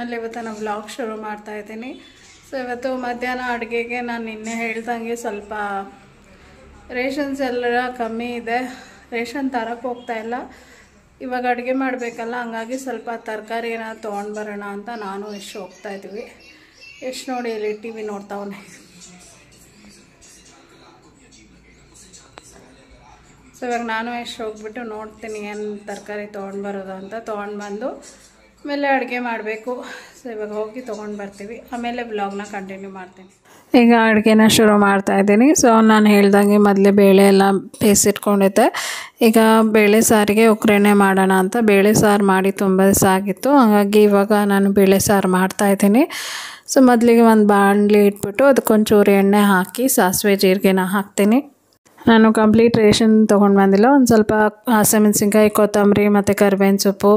Channel ಇವತ್ತು ನಾನು vlog ಶುರು ಮಾಡ್ತಾ ಇದ್ದೀನಿ. ಸೊ ಇವತ್ತು ಮಧ್ಯಾಹ್ನ ಅಡುಗೆಗೆ ನಾನು ನಿನ್ನೆ ಹೇಳ್ದಂಗೆ ಸ್ವಲ್ಪ ರೇಷನ್ಸ್ ಎಲ್ಲ ಕಮ್ಮಿ ಇದೆ, ರೇಷನ್ ತರಕ್ಕೆ ಹೋಗ್ತಾ ಇಲ್ಲ. ಇವಾಗ ಅಡುಗೆ ಮಾಡಬೇಕಲ್ಲ, ಹಂಗಾಗಿ ಸ್ವಲ್ಪ ತರಕಾರಿ ಏನಾದ್ರು ತೊಗೊಂಡು ಬರೋಣ ಅಂತ ನಾನು ಎಷ್ಟು ಹೋಗ್ತಾ ಇದ್ದೀವಿ. ಎಷ್ಟು ನೋಡಿ ಇಲ್ಲಿ ಟಿ ವಿ ನೋಡ್ತಾವನೆ. ಸೊ ಇವಾಗ ನಾನು ಎಷ್ಟು ಹೋಗ್ಬಿಟ್ಟು ನೋಡ್ತೀನಿ ಏನು ತರಕಾರಿ ತೊಗೊಂಡು ಬರೋದು ಅಂತ. ತೊಗೊಂಡು ಬಂದು ಆಮೇಲೆ ಅಡುಗೆ ಮಾಡಬೇಕು. ಸೊ ಇವಾಗ ಹೋಗಿ ತೊಗೊಂಡು ಬರ್ತೀವಿ, ಆಮೇಲೆ ವ್ಲಾಗ್ನ ಕಂಟಿನ್ಯೂ ಮಾಡ್ತೀನಿ. ಈಗ ಅಡುಗೆನ ಶುರು ಮಾಡ್ತಾ ಇದ್ದೀನಿ. ಸೊ ನಾನು ಹೇಳ್ದಂಗೆ ಮೊದಲೇ ಬೇಳೆ ಎಲ್ಲ ಬೇಯಿಸಿಟ್ಕೊಂಡಿದ್ದೆ. ಈಗ ಬೇಳೆ ಸಾರಿಗೆ ಒಗ್ಗರಣೆ ಮಾಡೋಣ ಅಂತ ಬೇಳೆ ಸಾರು ಮಾಡಿ ತುಂಬ ದಿವಸ ಆಗಿತ್ತು, ಹಾಗಾಗಿ ಇವಾಗ ನಾನು ಬೇಳೆ ಸಾರು ಮಾಡ್ತಾಯಿದ್ದೀನಿ. ಸೊ ಮೊದಲಿಗೆ ಒಂದು ಬಾಣಲಿ ಇಟ್ಬಿಟ್ಟು ಅದಕ್ಕೊಂಚೂರು ಎಣ್ಣೆ ಹಾಕಿ ಸಾಸಿವೆ ಜೀರಿಗೆನ ಹಾಕ್ತೀನಿ. ನಾನು ಕಂಪ್ಲೀಟ್ ರೇಷನ್ ತೊಗೊಂಡು ಬಂದಿಲ್ಲ, ಒಂದು ಸ್ವಲ್ಪ ಹಸಿಮೆಣಸಿನ್ಕಾಯಿ, ಕೊತ್ತಂಬರಿ ಮತ್ತು ಕರಿಬೇವಿನ ಸೊಪ್ಪು,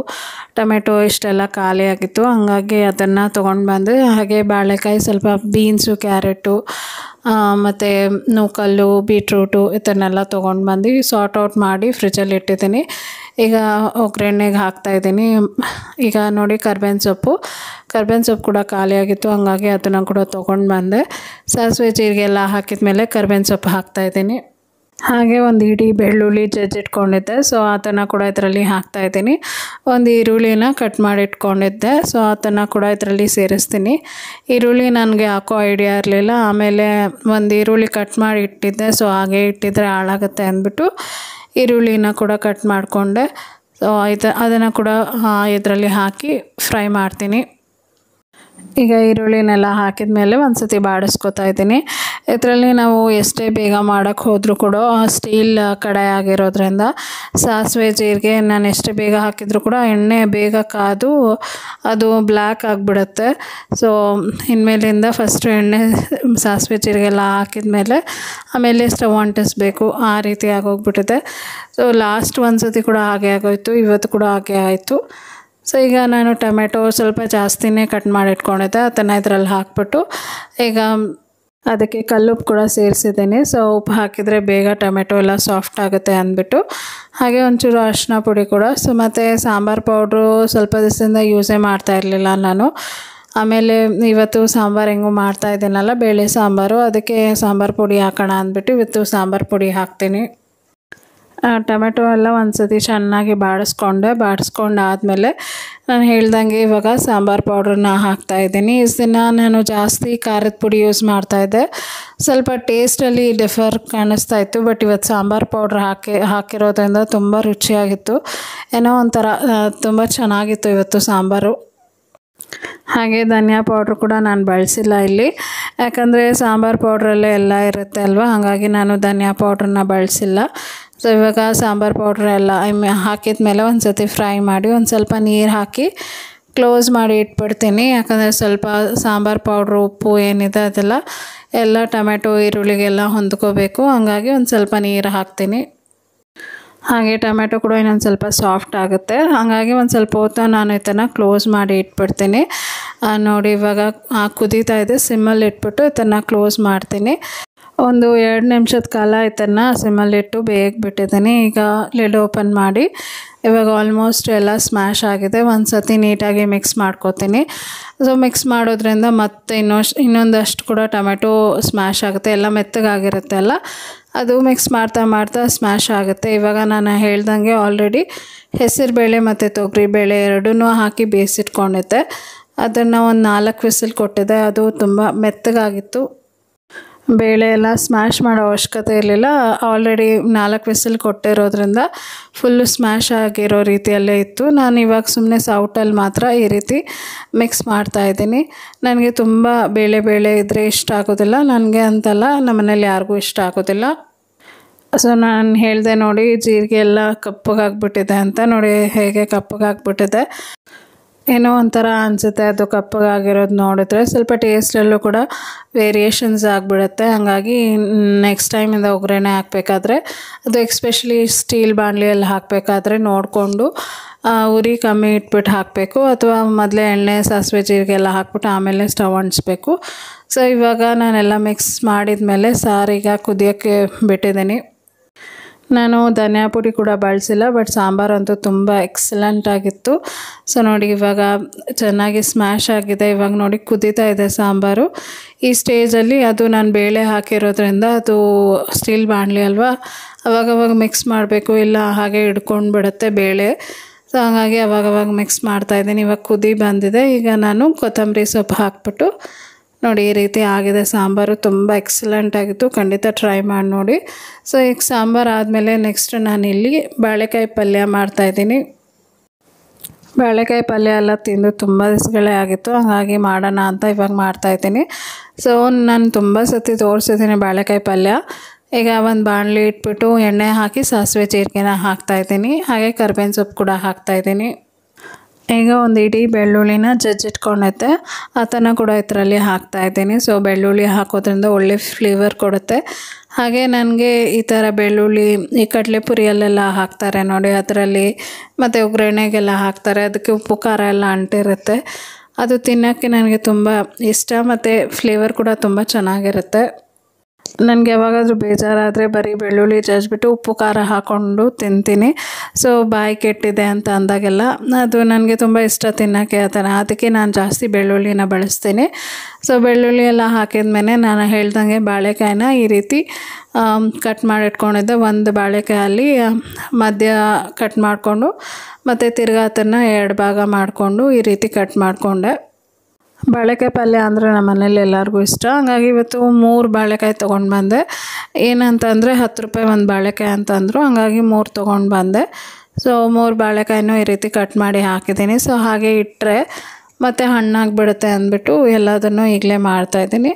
ಟೊಮೆಟೊ ಇಷ್ಟೆಲ್ಲ ಖಾಲಿ ಆಗಿತ್ತು, ಹಂಗಾಗಿ ಅದನ್ನು ತೊಗೊಂಡು ಬಂದು. ಹಾಗೆ ಬಾಳೆಕಾಯಿ, ಸ್ವಲ್ಪ ಬೀನ್ಸು, ಕ್ಯಾರೆಟು ಮತ್ತು ನೂಕಲ್ಲು, ಬೀಟ್ರೂಟು ಇದನ್ನೆಲ್ಲ ತೊಗೊಂಡು ಬಂದು ಸಾರ್ಟ್ ಔಟ್ ಮಾಡಿ ಫ್ರಿಜ್ಜಲ್ಲಿ ಇಟ್ಟಿದ್ದೀನಿ. ಈಗ ಒಗ್ಗರಣೆಗೆ ಹಾಕ್ತಾಯಿದ್ದೀನಿ. ಈಗ ನೋಡಿ ಕರಿಬೇವಿನ ಸೊಪ್ಪು ಕೂಡ ಖಾಲಿಯಾಗಿತ್ತು, ಹಂಗಾಗಿ ಅದನ್ನು ಕೂಡ ತೊಗೊಂಡು ಬಂದೆ. ಸಾಸಿವೆ ಜೀರಿಗೆ ಎಲ್ಲ ಹಾಕಿದ ಮೇಲೆ ಕರಿಬೇವಿನ ಸೊಪ್ಪು ಹಾಕ್ತಾಯಿದ್ದೀನಿ. ಹಾಗೆ ಒಂದು ಇಡೀ ಬೆಳ್ಳುಳ್ಳಿ ಜಜ್ಜಿಟ್ಕೊಂಡಿದ್ದೆ, ಸೊ ಅದನ್ನು ಕೂಡ ಇದರಲ್ಲಿ ಹಾಕ್ತಾಯಿದ್ದೀನಿ. ಒಂದು ಈರುಳ್ಳಿನ ಕಟ್ ಮಾಡಿ ಇಟ್ಕೊಂಡಿದ್ದೆ, ಸೊ ಅದನ್ನು ಕೂಡ ಇದರಲ್ಲಿ ಸೇರಿಸ್ತೀನಿ. ಈರುಳ್ಳಿ ನನಗೆ ಹಾಕೋ ಐಡಿಯಾ ಇರಲಿಲ್ಲ, ಆಮೇಲೆ ಒಂದು ಈರುಳ್ಳಿ ಕಟ್ ಮಾಡಿ ಇಟ್ಟಿದ್ದೆ, ಸೊ ಹಾಗೆ ಇಟ್ಟಿದ್ರೆ ಹಾಳಾಗುತ್ತೆ ಅಂದ್ಬಿಟ್ಟು ಈರುಳ್ಳಿನ ಕೂಡ ಕಟ್ ಮಾಡಿಕೊಂಡೆ. ಸೊ ಅದನ್ನು ಕೂಡ ಇದರಲ್ಲಿ ಹಾಕಿ ಫ್ರೈ ಮಾಡ್ತೀನಿ. ಈಗ ಈರುಳ್ಳಿನೆಲ್ಲ ಹಾಕಿದ ಮೇಲೆ ಒಂದು ಸತಿ ಬಾಡಿಸ್ಕೊತಾ ಇದ್ದೀನಿ. ಇದರಲ್ಲಿ ನಾವು ಎಷ್ಟೇ ಬೇಗ ಮಾಡೋಕ್ಕೆ ಹೋದರೂ ಕೂಡ ಸ್ಟೀಲ್ ಕಡಾಯಿ ಆಗಿರೋದ್ರಿಂದ ಸಾಸಿವೆ ಜೀರಿಗೆ ನಾನು ಎಷ್ಟೇ ಬೇಗ ಹಾಕಿದರೂ ಕೂಡ ಎಣ್ಣೆ ಬೇಗ ಕಾದು ಅದು ಬ್ಲ್ಯಾಕ್ ಆಗಿಬಿಡುತ್ತೆ. ಸೊ ಇನ್ಮೇಲಿಂದ ಫಸ್ಟು ಎಣ್ಣೆ ಸಾಸಿವೆ ಜೀರಿಗೆ ಎಲ್ಲ ಹಾಕಿದ ಮೇಲೆ ಆಮೇಲೆ ಸ್ಟವ್ ಅಂಟಿಸ್ಬೇಕು, ಆ ರೀತಿ ಆಗೋಗ್ಬಿಟ್ಟಿದೆ. ಸೊ ಲಾಸ್ಟ್ ಒಂದು ಸತಿ ಕೂಡ ಹಾಗೆ ಆಗೋಯ್ತು, ಇವತ್ತು ಕೂಡ ಹಾಗೆ ಆಯಿತು. ಸೊ ಈಗ ನಾನು ಟೊಮೆಟೊ ಸ್ವಲ್ಪ ಜಾಸ್ತಿನೇ ಕಟ್ ಮಾಡಿ ಇಟ್ಕೊಂಡಿದ್ದೆ, ಅದನ್ನು ಇದರಲ್ಲಿ ಹಾಕ್ಬಿಟ್ಟು ಈಗ ಅದಕ್ಕೆ ಕಲ್ಲುಪ್ಪು ಕೂಡ ಸೇರಿಸಿದ್ದೀನಿ. ಸೊ ಉಪ್ಪು ಹಾಕಿದರೆ ಬೇಗ ಟೊಮೆಟೊ ಎಲ್ಲ ಸಾಫ್ಟ್ ಆಗುತ್ತೆ ಅಂದ್ಬಿಟ್ಟು. ಹಾಗೆ ಒಂಚೂರು ಅರಿಶಿನ ಪುಡಿ ಕೂಡ. ಸೊ ಮತ್ತು ಸಾಂಬಾರು ಪೌಡ್ರು ಸ್ವಲ್ಪ ದಿವಸದಿಂದ ಯೂಸೇ ಮಾಡ್ತಾ ಇರಲಿಲ್ಲ ನಾನು. ಆಮೇಲೆ ಇವತ್ತು ಸಾಂಬಾರು ಹೆಂಗೂ ಮಾಡ್ತಾ ಇದ್ದೀನಲ್ಲ, ಬೇಳೆ ಸಾಂಬಾರು, ಅದಕ್ಕೆ ಸಾಂಬಾರು ಪುಡಿ ಹಾಕೋಣ ಅಂದ್ಬಿಟ್ಟು ಇವತ್ತು ಸಾಂಬಾರು ಪುಡಿ ಹಾಕ್ತೀನಿ. ಟೊಮೆಟೊ ಎಲ್ಲ ಒಂದು ಸತಿ ಚೆನ್ನಾಗಿ ಬಾಡಿಸ್ಕೊಂಡಾದಮೇಲೆ ನಾನು ಹೇಳ್ದಂಗೆ ಇವಾಗ ಸಾಂಬಾರು ಪೌಡ್ರನ್ನ ಹಾಕ್ತಾಯಿದ್ದೀನಿ. ಇಷ್ಟು ದಿನ ನಾನು ಜಾಸ್ತಿ ಖಾರದ ಪುಡಿ ಯೂಸ್ ಮಾಡ್ತಾಯಿದ್ದೆ, ಸ್ವಲ್ಪ ಟೇಸ್ಟಲ್ಲಿ ಡಿಫರ್ ಕಾಣಿಸ್ತಾ ಇತ್ತು. ಬಟ್ ಇವತ್ತು ಸಾಂಬಾರು ಪೌಡ್ರ್ ಹಾಕಿರೋದ್ರಿಂದ ತುಂಬ ರುಚಿಯಾಗಿತ್ತು, ಏನೋ ಒಂಥರ ತುಂಬ ಚೆನ್ನಾಗಿತ್ತು ಇವತ್ತು ಸಾಂಬಾರು. ಹಾಗೆ ಧನಿಯಾ ಪೌಡ್ರು ಕೂಡ ನಾನು ಬಳಸಿಲ್ಲ ಇಲ್ಲಿ, ಯಾಕಂದರೆ ಸಾಂಬಾರು ಪೌಡ್ರಲ್ಲೇ ಎಲ್ಲ ಇರುತ್ತೆ ಅಲ್ವ, ಹಾಗಾಗಿ ನಾನು ಧನಿಯಾ ಪೌಡ್ರನ್ನ ಬಳಸಿಲ್ಲ. ಸೊ ಇವಾಗ ಸಾಂಬಾರು ಪೌಡ್ರ್ ಎಲ್ಲ ಹಾಕಿದ ಮೇಲೆ ಒಂದು ಸತಿ ಫ್ರೈ ಮಾಡಿ ಒಂದು ಸ್ವಲ್ಪ ನೀರು ಹಾಕಿ ಕ್ಲೋಸ್ ಮಾಡಿ ಇಟ್ಬಿಡ್ತೀನಿ. ಯಾಕಂದರೆ ಸ್ವಲ್ಪ ಸಾಂಬಾರು ಪೌಡ್ರು, ಉಪ್ಪು ಏನಿದೆ ಅದೆಲ್ಲ ಎಲ್ಲ ಟೊಮೆಟೊ ಈರುಳ್ಳಿಗೆಲ್ಲ ಹೊಂದ್ಕೋಬೇಕು, ಹಂಗಾಗಿ ಒಂದು ಸ್ವಲ್ಪ ನೀರು ಹಾಕ್ತೀನಿ. ಹಾಗೆ ಟೊಮೆಟೊ ಕೂಡ ಇನ್ನೊಂದು ಸ್ವಲ್ಪ ಸಾಫ್ಟ್ ಆಗುತ್ತೆ, ಹಾಗಾಗಿ ಒಂದು ಸ್ವಲ್ಪ ಹೊತ್ತು ನಾನು ಇದನ್ನು ಕ್ಲೋಸ್ ಮಾಡಿ ಇಟ್ಬಿಡ್ತೀನಿ. ನೋಡಿ ಇವಾಗ ಕುದೀತಾ ಇದೆ, ಸಿಮ್ಮಲ್ಲಿ ಇಟ್ಬಿಟ್ಟು ಇದನ್ನು ಕ್ಲೋಸ್ ಮಾಡ್ತೀನಿ. ಒಂದು 2 ನಿಮಿಷದ ಕಾಲ ಇದನ್ನು ಸಿಮ್ಮಲ್ಲಿಟ್ಟು ಬೇಯಕ್ಕೆ ಈಗ ಲಿಡ್ ಓಪನ್ ಮಾಡಿ ಇವಾಗ ಆಲ್ಮೋಸ್ಟ್ ಎಲ್ಲ ಸ್ಮ್ಯಾಶ್ ಆಗಿದೆ. ಒಂದು ಸತಿ ನೀಟಾಗಿ ಮಿಕ್ಸ್ ಮಾಡ್ಕೋತೀನಿ. ಸೊ ಮಿಕ್ಸ್ ಮಾಡೋದ್ರಿಂದ ಮತ್ತೆ ಇನ್ನೊಂದಷ್ಟು ಕೂಡ ಟೊಮೆಟೊ ಸ್ಮ್ಯಾಶ್ ಆಗುತ್ತೆ, ಎಲ್ಲ ಮೆತ್ತಗಾಗಿರುತ್ತೆ ಅಲ್ಲ, ಅದು ಮಿಕ್ಸ್ ಮಾಡ್ತಾ ಸ್ಮ್ಯಾಶ್ ಆಗುತ್ತೆ. ಇವಾಗ ನಾನು ಹೇಳ್ದಂಗೆ ಆಲ್ರೆಡಿ ಹೆಸರುಬೇಳೆ ಮತ್ತು ತೊಗರಿಬೇಳೆ ಎರಡನ್ನೂ ಹಾಕಿ ಬೇಯಿಸಿಟ್ಕೊಂಡಿದ್ದೆ, ಅದನ್ನು ಒಂದು 4 ವಿಸಿಲ್ ಕೊಟ್ಟಿದ್ದೆ. ಅದು ತುಂಬ ಮೆತ್ತಗಾಗಿತ್ತು, ಬೇಳೆ ಎಲ್ಲ ಸ್ಮ್ಯಾಶ್ ಮಾಡೋ ಅವಶ್ಯಕತೆ ಇರಲಿಲ್ಲ, ಆಲ್ರೆಡಿ 4 ವಿಸಿಲ್ ಕೊಟ್ಟಿರೋದ್ರಿಂದ ಫುಲ್ಲು ಸ್ಮ್ಯಾಶ್ ಆಗಿರೋ ರೀತಿಯಲ್ಲೇ ಇತ್ತು. ನಾನು ಇವಾಗ ಸುಮ್ಮನೆ ಸೌಟಲ್ಲಿ ಮಾತ್ರ ಈ ರೀತಿ ಮಿಕ್ಸ್ ಮಾಡ್ತಾಯಿದ್ದೀನಿ. ನನಗೆ ತುಂಬ ಬೇಳೆ ಇದ್ದರೆ ಇಷ್ಟ ಆಗೋದಿಲ್ಲ, ನನಗೆ ಅಂತಲ್ಲ, ನಮ್ಮನೇಲಿ ಯಾರಿಗೂ ಇಷ್ಟ ಆಗೋದಿಲ್ಲ. ಸೊ ನಾನು ಹೇಳಿದೆ ನೋಡಿ, ಜೀರಿಗೆ ಎಲ್ಲ ಕಪ್ಪಗಾಗ್ಬಿಟ್ಟಿದೆ ಅಂತ. ನೋಡಿ ಹೇಗೆ ಕಪ್ಪಗಾಗ್ಬಿಟ್ಟಿದೆ, ಏನೋ ಒಂಥರ ಅನಿಸುತ್ತೆ ಅದು ಕಪ್ಪಗಾಗಿರೋದು ನೋಡಿದ್ರೆ. ಸ್ವಲ್ಪ ಟೇಸ್ಟಲ್ಲೂ ಕೂಡ ವೇರಿಯೇಷನ್ಸ್ ಆಗಿಬಿಡುತ್ತೆ, ಹಾಗಾಗಿ ನೆಕ್ಸ್ಟ್ ಟೈಮಿಂದ ಒಗ್ಗರಣೆ ಹಾಕಬೇಕಾದ್ರೆ, ಅದು ಎಕ್ಸ್ಪೆಷಲಿ ಸ್ಟೀಲ್ ಬಾಣಲಿಯಲ್ಲಿ ಹಾಕಬೇಕಾದ್ರೆ ನೋಡಿಕೊಂಡು ಉರಿ ಕಮ್ಮಿ ಇಟ್ಬಿಟ್ಟು ಹಾಕಬೇಕು, ಅಥವಾ ಮೊದಲೇ ಎಣ್ಣೆ ಸಾಸಿವೆ ಜೀರಿಗೆ ಎಲ್ಲ ಹಾಕ್ಬಿಟ್ಟು ಆಮೇಲೆ ಸ್ಟವ್ ಅಂಟಿಸ್ಬೇಕು. ಸೊ ಇವಾಗ ನಾನೆಲ್ಲ ಮಿಕ್ಸ್ ಮಾಡಿದ ಮೇಲೆ ಸಾರೀಗ ಕುದಿಯೋಕ್ಕೆ ಬಿಟ್ಟಿದ್ದೀನಿ. ನಾನು ಧನಿಯಾ ಪುಡಿ ಕೂಡ ಬಳಸಿಲ್ಲ, ಬಟ್ ಸಾಂಬಾರಂತೂ ತುಂಬ ಎಕ್ಸಲೆಂಟ್ ಆಗಿತ್ತು. ಸೊ ನೋಡಿ ಇವಾಗ ಚೆನ್ನಾಗಿ ಸ್ಮ್ಯಾಶ್ ಆಗಿದೆ. ಇವಾಗ ನೋಡಿ ಕುದೀತಾ ಇದೆ ಸಾಂಬಾರು. ಈ ಸ್ಟೇಜಲ್ಲಿ ಅದು ನಾನು ಬೇಳೆ ಹಾಕಿರೋದ್ರಿಂದ ಅದು ಸ್ಟೀಲ್ ಬಾಣಲಿ ಅಲ್ವಾ, ಅವಾಗವಾಗ ಮಿಕ್ಸ್ ಮಾಡಬೇಕು, ಇಲ್ಲ ಹಾಗೆ ಹಿಡ್ಕೊಂಡು ಬಿಡುತ್ತೆ ಬೇಳೆ. ಸೊ ಹಾಗಾಗಿ ಅವಾಗವಾಗ ಮಿಕ್ಸ್ ಮಾಡ್ತಾಯಿದ್ದೀನಿ. ಇವಾಗ ಕುದಿ ಬಂದಿದೆ. ಈಗ ನಾನು ಕೊತ್ತಂಬರಿ ಸೊಪ್ಪು ಹಾಕ್ಬಿಟ್ಟು ನೋಡಿ ಈ ರೀತಿ ಆಗಿದೆ ಸಾಂಬಾರು. ತುಂಬ ಎಕ್ಸಲೆಂಟ್ ಆಗಿತ್ತು, ಖಂಡಿತ ಟ್ರೈ ಮಾಡಿ ನೋಡಿ. ಸೊ ಈಗ ಸಾಂಬಾರು ಆದಮೇಲೆ ನೆಕ್ಸ್ಟ್ ನಾನಿಲ್ಲಿ ಬಾಳೆಕಾಯಿ ಪಲ್ಯ ಮಾಡ್ತಾಯಿದ್ದೀನಿ. ಬಾಳೆಕಾಯಿ ಪಲ್ಯ ಎಲ್ಲ ತಿಂದು ತುಂಬ ದಿವಸಗಳೇ ಆಗಿತ್ತು, ಹಾಗಾಗಿ ಮಾಡೋಣ ಅಂತ ಇವಾಗ ಮಾಡ್ತಾಯಿದ್ದೀನಿ. ಸೊ ನಾನು ತುಂಬ ಸತಿ ತೋರಿಸಿದ್ದೀನಿ ಬಾಳೆಕಾಯಿ ಪಲ್ಯ. ಈಗ ಒಂದು ಬಾಣಲಿ ಇಟ್ಬಿಟ್ಟು ಎಣ್ಣೆ ಹಾಕಿ ಸಾಸಿವೆ ಜೀರಿಗೆನ ಹಾಕ್ತಾಯಿದ್ದೀನಿ, ಹಾಗೆ ಕರಿಬೇವಿನ ಸೊಪ್ಪು ಕೂಡ ಹಾಕ್ತಾಯಿದ್ದೀನಿ. ಈಗ ಒಂದು ಇಡೀ ಬೆಳ್ಳುಳ್ಳಿನ ಜಜ್ಜಿಟ್ಕೊಂಡೈತೆ ಅದನ್ನು ಕೂಡ ಇದರಲ್ಲಿ ಹಾಕ್ತಾಯಿದ್ದೀನಿ. ಸೊ ಬೆಳ್ಳುಳ್ಳಿ ಹಾಕೋದ್ರಿಂದ ಒಳ್ಳೆ ಫ್ಲೇವರ್ ಕೊಡುತ್ತೆ. ಹಾಗೆ ನನಗೆ ಈ ಥರ ಬೆಳ್ಳುಳ್ಳಿ ಈ ಕಡಲೆಪುರಿಯಲ್ಲೆಲ್ಲ ಹಾಕ್ತಾರೆ ನೋಡಿ, ಅದರಲ್ಲಿ ಮತ್ತು ಒಗ್ಗರಣೆಗೆಲ್ಲ ಹಾಕ್ತಾರೆ, ಅದಕ್ಕೆ ಉಪ್ಪು ಖಾರ ಎಲ್ಲ ಅಂಟಿರುತ್ತೆ. ಅದು ತಿನ್ನೋಕ್ಕೆ ನನಗೆ ತುಂಬ ಇಷ್ಟ, ಮತ್ತು ಫ್ಲೇವರ್ ಕೂಡ ತುಂಬ ಚೆನ್ನಾಗಿರುತ್ತೆ. ನನಗೆ ಯಾವಾಗಾದರೂ ಬೇಜಾರಾದರೆ ಬರೀ ಬೆಳ್ಳುಳ್ಳಿ ಜಜ್ಜಿಬಿಟ್ಟು ಉಪ್ಪು ಖಾರ ಹಾಕ್ಕೊಂಡು ತಿಂತೀನಿ. ಸೊ ಬಾಯಿ ಕೆಟ್ಟಿದೆ ಅಂತ ಅಂದಾಗೆಲ್ಲ ಅದು ನನಗೆ ತುಂಬ ಇಷ್ಟ ತಿನ್ನೋಕ್ಕೆ ಆ ಥರ, ಅದಕ್ಕೆ ನಾನು ಜಾಸ್ತಿ ಬೆಳ್ಳುಳ್ಳಿನ ಬಳಸ್ತೀನಿ. ಸೊ ಬೆಳ್ಳುಳ್ಳಿ ಎಲ್ಲ ಹಾಕಿದ್ಮೇಲೆ ನಾನು ಹೇಳ್ದಂಗೆ ಬಾಳೆಕಾಯಿನ ಈ ರೀತಿ ಕಟ್ ಮಾಡಿಟ್ಕೊಂಡಿದ್ದೆ. ಒಂದು ಬಾಳೆಕಾಯಲ್ಲಿ ಮಧ್ಯ ಕಟ್ ಮಾಡಿಕೊಂಡು ಮತ್ತು ತಿರ್ಗಾ ಅದನ್ನು 2 ಭಾಗ ಮಾಡಿಕೊಂಡು ಈ ರೀತಿ ಕಟ್ ಮಾಡಿಕೊಂಡೆ. ಬಾಳೆಕಾಯಿ ಪಲ್ಯ ಅಂದರೆ ನಮ್ಮ ಮನೇಲಿ ಎಲ್ಲರಿಗೂ ಇಷ್ಟ, ಹಾಗಾಗಿ ಇವತ್ತು 3 ಬಾಳೆಕಾಯಿ ತೊಗೊಂಡು ಬಂದೆ. ಏನಂತಂದರೆ 10 ರೂಪಾಯಿ ಒಂದು ಬಾಳೆಕಾಯಿ ಅಂತಂದರು, ಹಾಗಾಗಿ 3 ತೊಗೊಂಡು ಬಂದೆ. ಸೊ 3 ಬಾಳೆಕಾಯಿನೂ ಈ ರೀತಿ ಕಟ್ ಮಾಡಿ ಹಾಕಿದ್ದೀನಿ. ಸೊ ಹಾಗೆ ಇಟ್ಟರೆ ಮತ್ತು ಹಣ್ಣಾಗಿಬಿಡುತ್ತೆ ಅಂದ್ಬಿಟ್ಟು ಎಲ್ಲದನ್ನು ಈಗಲೇ ಮಾಡ್ತಾಯಿದ್ದೀನಿ.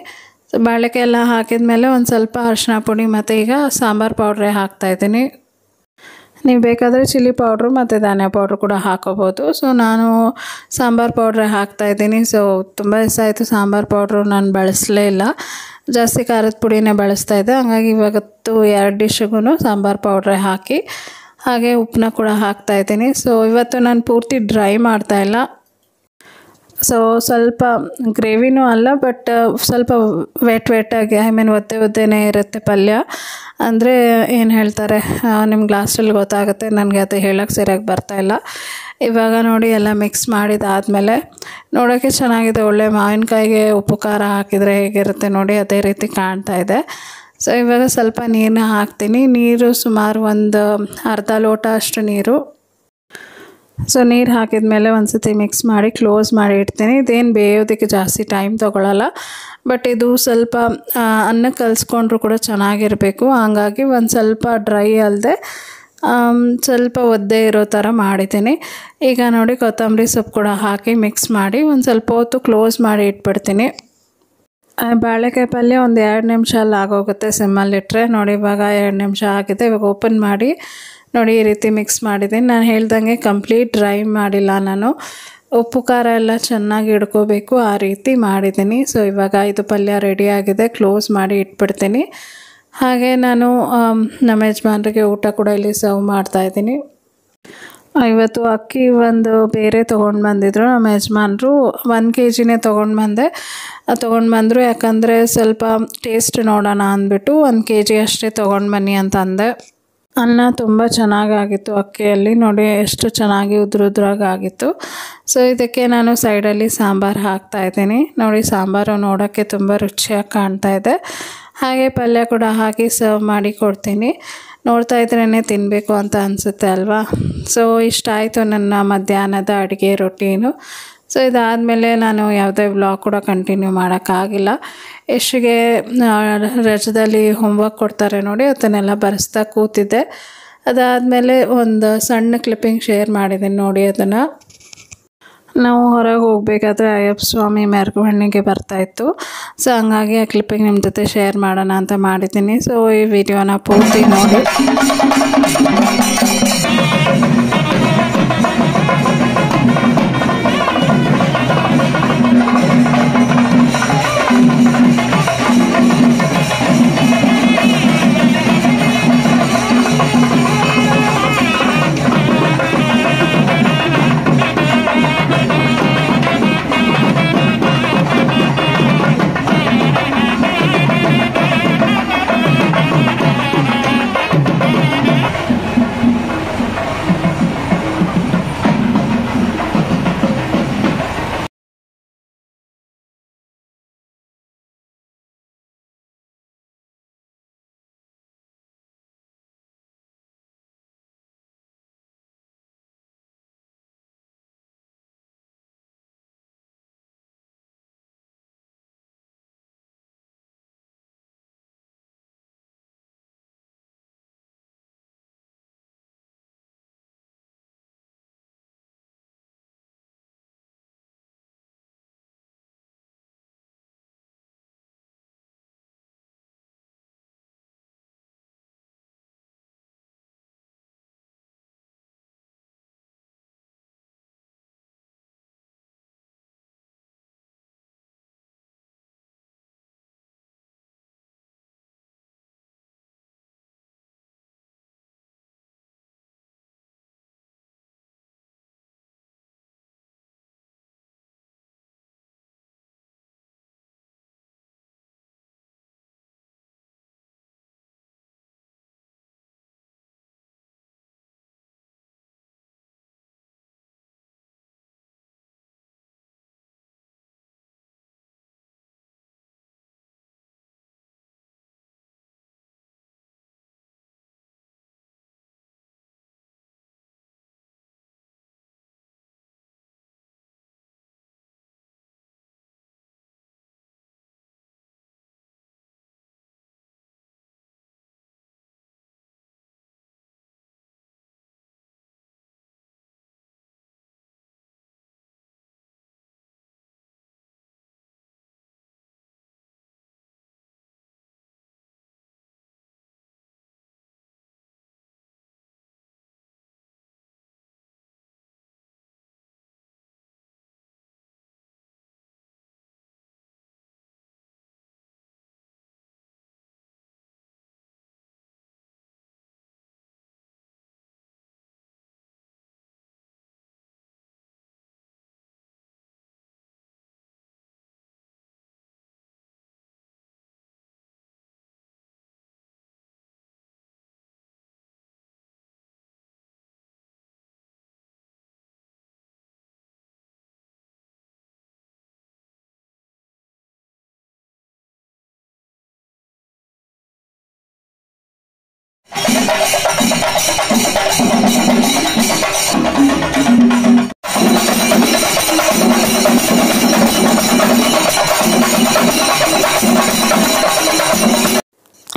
ಸೊ ಬಾಳೆಕಾಯಿ ಎಲ್ಲ ಹಾಕಿದ್ಮೇಲೆ ಒಂದು ಸ್ವಲ್ಪ ಅರಿಶಿನ ಪುಡಿ ಮತ್ತು ಈಗ ಸಾಂಬಾರು ಪೌಡ್ರೇ ಹಾಕ್ತಾಯಿದ್ದೀನಿ. ನೀವು ಬೇಕಾದರೆ ಚಿಲ್ಲಿ ಪೌಡ್ರು ಮತ್ತು ಧನಿಯಾ ಪೌಡ್ರು ಕೂಡ ಹಾಕೋಬೋದು. ಸೊ ನಾನು ಸಾಂಬಾರು ಪೌಡ್ರೇ ಹಾಕ್ತಾಯಿದ್ದೀನಿ. ಸೊ ತುಂಬ ದಿವಸ ಆಯಿತು ಸಾಂಬಾರು ಪೌಡ್ರು ನಾನು ಬಳಸಲೇ ಇಲ್ಲ, ಜಾಸ್ತಿ ಖಾರದ ಪುಡಿನೇ ಬಳಸ್ತಾಯಿದ್ದೆ. ಹಾಗಾಗಿ ಇವತ್ತು 2 ಡಿಶ್ಗೂ ಸಾಂಬಾರು ಪೌಡ್ರೇ ಹಾಕಿ ಹಾಗೆ ಉಪ್ಪನ್ನ ಕೂಡ ಹಾಕ್ತಾಯಿದ್ದೀನಿ. ಸೊ ಇವತ್ತು ನಾನು ಪೂರ್ತಿ ಡ್ರೈ ಮಾಡ್ತಾಯಿಲ್ಲ. ಸೊ ಸ್ವಲ್ಪ ಗ್ರೇವಿನೂ ಅಲ್ಲ, ಬಟ್ ಸ್ವಲ್ಪ ವೆಟ್ಟಾಗಿ ಒದ್ದೆನೇ ಇರುತ್ತೆ ಪಲ್ಯ. ಅಂದರೆ ಏನು ಹೇಳ್ತಾರೆ ನಿಮ್ಮ ಗ್ಲಾಸಲ್ಲಿ ಗೊತ್ತಾಗುತ್ತೆ, ನನಗೆ ಅದು ಹೇಳೋಕ್ಕೆ ಸರಿಯಾಗಿ ಬರ್ತಾಯಿಲ್ಲ. ಇವಾಗ ನೋಡಿ ಎಲ್ಲ ಮಿಕ್ಸ್ ಮಾಡಿದಾದಮೇಲೆ ನೋಡೋಕ್ಕೆ ಚೆನ್ನಾಗಿದೆ, ಒಳ್ಳೆ ಮಾವಿನಕಾಯಿಗೆ ಉಪ್ಪು ಖಾರ ಹಾಕಿದರೆ ಹೇಗಿರುತ್ತೆ ನೋಡಿ ಅದೇ ರೀತಿ ಕಾಣ್ತಾ ಇದೆ. ಸೊ ಇವಾಗ ಸ್ವಲ್ಪ ನೀರನ್ನ ಹಾಕ್ತೀನಿ. ನೀರು ಸುಮಾರು ಒಂದು ಅರ್ಧ ಲೋಟ ಅಷ್ಟು ನೀರು. ಸೊ ನೀರು ಹಾಕಿದ ಮೇಲೆ ಒಂದು ಸತಿ ಮಿಕ್ಸ್ ಮಾಡಿ ಕ್ಲೋಸ್ ಮಾಡಿ ಇಡ್ತೀನಿ. ಇದೇನು ಬೇಯೋದಕ್ಕೆ ಜಾಸ್ತಿ ಟೈಮ್ ತೊಗೊಳ್ಳಲ್ಲ, ಬಟ್ ಇದು ಸ್ವಲ್ಪ ಅನ್ನಕ್ಕೆ ಕಲಿಸ್ಕೊಂಡ್ರೂ ಕೂಡ ಚೆನ್ನಾಗಿರಬೇಕು. ಹಾಗಾಗಿ ಒಂದು ಸ್ವಲ್ಪ ಡ್ರೈ ಅಲ್ಲದೆ ಸ್ವಲ್ಪ ಒದ್ದೆ ಇರೋ ಥರ ಮಾಡಿದ್ದೀನಿ. ಈಗ ನೋಡಿ ಕೊತ್ತಂಬರಿ ಸೊಪ್ಪು ಕೂಡ ಹಾಕಿ ಮಿಕ್ಸ್ ಮಾಡಿ ಒಂದು ಸ್ವಲ್ಪ ಹೊತ್ತು ಕ್ಲೋಸ್ ಮಾಡಿ ಇಟ್ಬಿಡ್ತೀನಿ. ಬಾಳೆಕಾಯಿ ಪಲ್ಯ ಒಂದು 2 ನಿಮಿಷ ಅಲ್ಲಿ ಆಗೋಗುತ್ತೆ ಸಿಮ್ಮಲ್ಲಿಟ್ಟರೆ. ನೋಡಿ ಇವಾಗ 2 ನಿಮಿಷ ಆಗಿದೆ. ಇವಾಗ ಓಪನ್ ಮಾಡಿ ನೋಡಿ ಈ ರೀತಿ ಮಿಕ್ಸ್ ಮಾಡಿದ್ದೀನಿ. ನಾನು ಹೇಳ್ದಂಗೆ ಕಂಪ್ಲೀಟ್ ಡ್ರೈ ಮಾಡಿಲ್ಲ ನಾನು, ಉಪ್ಪು ಖಾರ ಎಲ್ಲ ಚೆನ್ನಾಗಿ ಹಿಡ್ಕೋಬೇಕು ಆ ರೀತಿ ಮಾಡಿದ್ದೀನಿ. ಸೊ ಇವಾಗ ಇದು ಪಲ್ಯ ರೆಡಿಯಾಗಿದೆ, ಕ್ಲೋಸ್ ಮಾಡಿ ಇಟ್ಬಿಡ್ತೀನಿ. ಹಾಗೆ ನಾನು ನಮ್ಮ ಯಜಮಾನ್ರಿಗೆ ಊಟ ಕೂಡ ಇಲ್ಲಿ ಸರ್ವ್ ಮಾಡ್ತಾಯಿದ್ದೀನಿ. ಇವತ್ತು ಅಕ್ಕಿ ಒಂದು ಬೇರೆ ತೊಗೊಂಡು ಬಂದಿದ್ರು ನಮ್ಮ ಯಜಮಾನ್ರು, 1 kgನೇ ತೊಗೊಂಡು ಬಂದರು. ಯಾಕಂದರೆ ಸ್ವಲ್ಪ ಟೇಸ್ಟ್ ನೋಡೋಣ ಅಂದ್ಬಿಟ್ಟು 1 kg ಅಷ್ಟೇ ತೊಗೊಂಡು ಬನ್ನಿ ಅಂತ ಅಂದೆ. ಅನ್ನ ತುಂಬ ಚೆನ್ನಾಗಾಗಿತ್ತು, ಅಕ್ಕಿಯಲ್ಲಿ ನೋಡಿ ಎಷ್ಟು ಚೆನ್ನಾಗಿ ಉದ್ರಾಗಿತ್ತು. ಸೊ ಇದಕ್ಕೆ ನಾನು ಸೈಡಲ್ಲಿ ಸಾಂಬಾರು ಹಾಕ್ತಾಯಿದ್ದೀನಿ. ನೋಡಿ ಸಾಂಬಾರು ನೋಡೋಕ್ಕೆ ತುಂಬ ರುಚಿಯಾಗಿ ಕಾಣ್ತಾ ಇದೆ. ಹಾಗೆ ಪಲ್ಯ ಕೂಡ ಹಾಕಿ ಸರ್ವ್ ಮಾಡಿ ಕೊಡ್ತೀನಿ. ನೋಡ್ತಾ ಇದ್ರೇ ತಿನ್ನಬೇಕು ಅಂತ ಅನಿಸುತ್ತೆ ಅಲ್ವಾ. ಸೊ ಇಷ್ಟ ಆಯಿತು ನನ್ನ ಮಧ್ಯಾಹ್ನದ ಅಡುಗೆ ರೊಟೀನು. ಸೊ ಇದಾದಮೇಲೆ ನಾನು ಯಾವುದೇ ವ್ಲಾಗ್ ಕೂಡ ಕಂಟಿನ್ಯೂ ಮಾಡೋಕ್ಕಾಗಿಲ್ಲ. ಯಶ್ಗೆ ರಜದಲ್ಲಿ ಹೋಮ್ವರ್ಕ್ ಕೊಡ್ತಾರೆ ನೋಡಿ, ಅದನ್ನೆಲ್ಲ ಬರೆಸ್ತಾ ಕೂತಿದ್ದೆ. ಅದಾದಮೇಲೆ ಒಂದು ಸಣ್ಣ ಕ್ಲಿಪ್ಪಿಂಗ್ ಶೇರ್ ಮಾಡಿದ್ದೀನಿ ನೋಡಿ. ಅದನ್ನು ನಾವು ಹೊರಗೆ ಹೋಗಬೇಕಾದ್ರೆ ಅಯ್ಯಪ್ಪ ಸ್ವಾಮಿ ಮೆರವಣಿಗೆ ಬರ್ತಾಯಿತ್ತು. ಸೊ ಹಂಗಾಗಿ ಆ ಕ್ಲಿಪ್ಪಿಂಗ್ ನಿಮ್ಮ ಜೊತೆ ಶೇರ್ ಮಾಡೋಣ ಅಂತ ಮಾಡಿದ್ದೀನಿ. ಸೊ ಈ ವಿಡಿಯೋನ ಪೂರ್ತಿ ನೋಡಿ.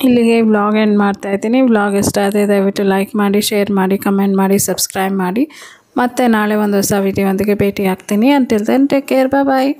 ಇಲ್ಲಿಗೆ ವ್ಲಾಗ್ ಎಂಡ್ ಮಾಡ್ತಾ ಇದ್ದೀನಿ. ವ್ಲಾಗ್ ಇಷ್ಟ ಆದರೆ ದಯವಿಟ್ಟು ಲೈಕ್ ಮಾಡಿ, ಶೇರ್ ಮಾಡಿ, ಕಮೆಂಟ್ ಮಾಡಿ, ಸಬ್ಸ್ಕ್ರೈಬ್ ಮಾಡಿ. ಮತ್ತೆ ನಾಳೆ ಒಂದು ಹೊಸ ವಿಡಿಯೋದೊಂದಿಗೆ ಭೇಟಿ ಆಗ್ತೀನಿ. ಅಂಟಿಲ್ ದೆನ್ ಟೇಕ್ ಕೇರ್, ಬಾಯ್.